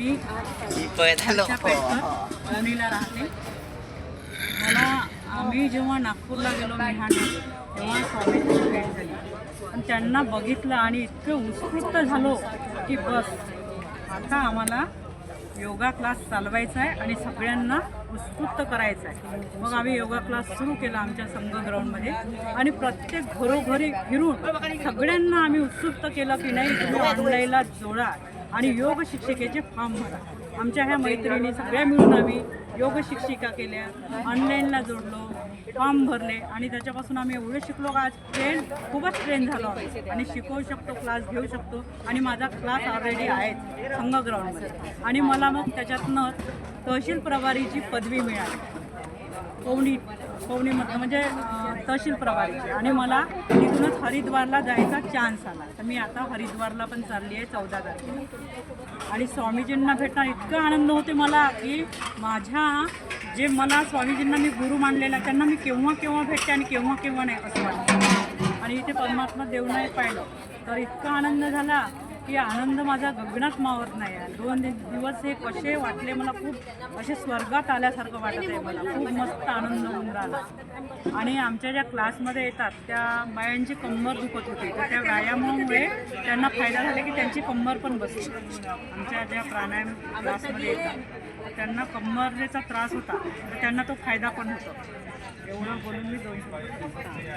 मी पुणेला राहते. आम्ही जेव्हा नागपूरला गेलो मिहानला तेव्हा स्वामींची भेट झाली आणि त्यांना बघितलं आणि इतकं उत्स्फूर्त झालो की बस आता आम्हाला योगा क्लास चालवायचा आहे आणि सगळ्यांना उत्स्फूर्त करायचं आहे. मग आम्ही योगा क्लास सुरू केला आमच्या संघ ग्राउंडमध्ये आणि प्रत्येक घरोघरी फिरून सगळ्यांना आम्ही उत्सुक केलं की नाही तुम्ही ऑनलाईनला जोडा आणि योग शिक्षिकेचे फॉर्म भरा. आमच्या ह्या मैत्रिणी सगळ्या मिळून आम्ही योग शिक्षिका केल्या, ऑनलाईनला जोडलो, फॉर्म भरले आणि त्याच्यापासून आम्ही एवढे शिकलो का आज खूपच ट्रेन झालो आणि शिकवू शकतो, क्लास घेऊ शकतो आणि माझा क्लास ऑलरेडी आहे संघ ग्राउंडमध्ये. आणि मला मग त्याच्यातनं तहसील प्रभारीची पदवी मिळाली पवनीमधलं म्हणजे तहसील प्रभारीची. आणि मला तिथूनच हरिद्वारला जायचा चान्स आला. तर मी आता हरिद्वारला पण चालली आहे 14 तारखेला. आणि स्वामीजींना भेटणार इतका आनंद होते मला की जे मला स्वामीजींना मी गुरु मानलेला त्यांना मी केव्हा केव्हा भेटते आणि केव्हा केव्हा नाही असं वाटतं. आणि इथे परमात्मा देव नाही पाहिलं तर इतका आनंद झाला की आनंद माझा गगनात मावत नाही आहे. 2 दिवस हे कसे वाटले मला, खूप असे स्वर्गात आल्यासारखं वाटत आहे मला. खूप मस्त आनंद होऊन राहिला. आणि आमच्या ज्या क्लासमध्ये येतात त्या बायांची कंबर दुखत होती तर त्या व्यायामामुळे त्यांना फायदा झाला की त्यांची कंबर पण बसली. आमच्या ज्या प्राणायाम क्लासमध्ये येतात त्यांना कंबरेचा त्रास होता तर त्यांना तो फायदा पण होतो. एवढं बोलून मी 2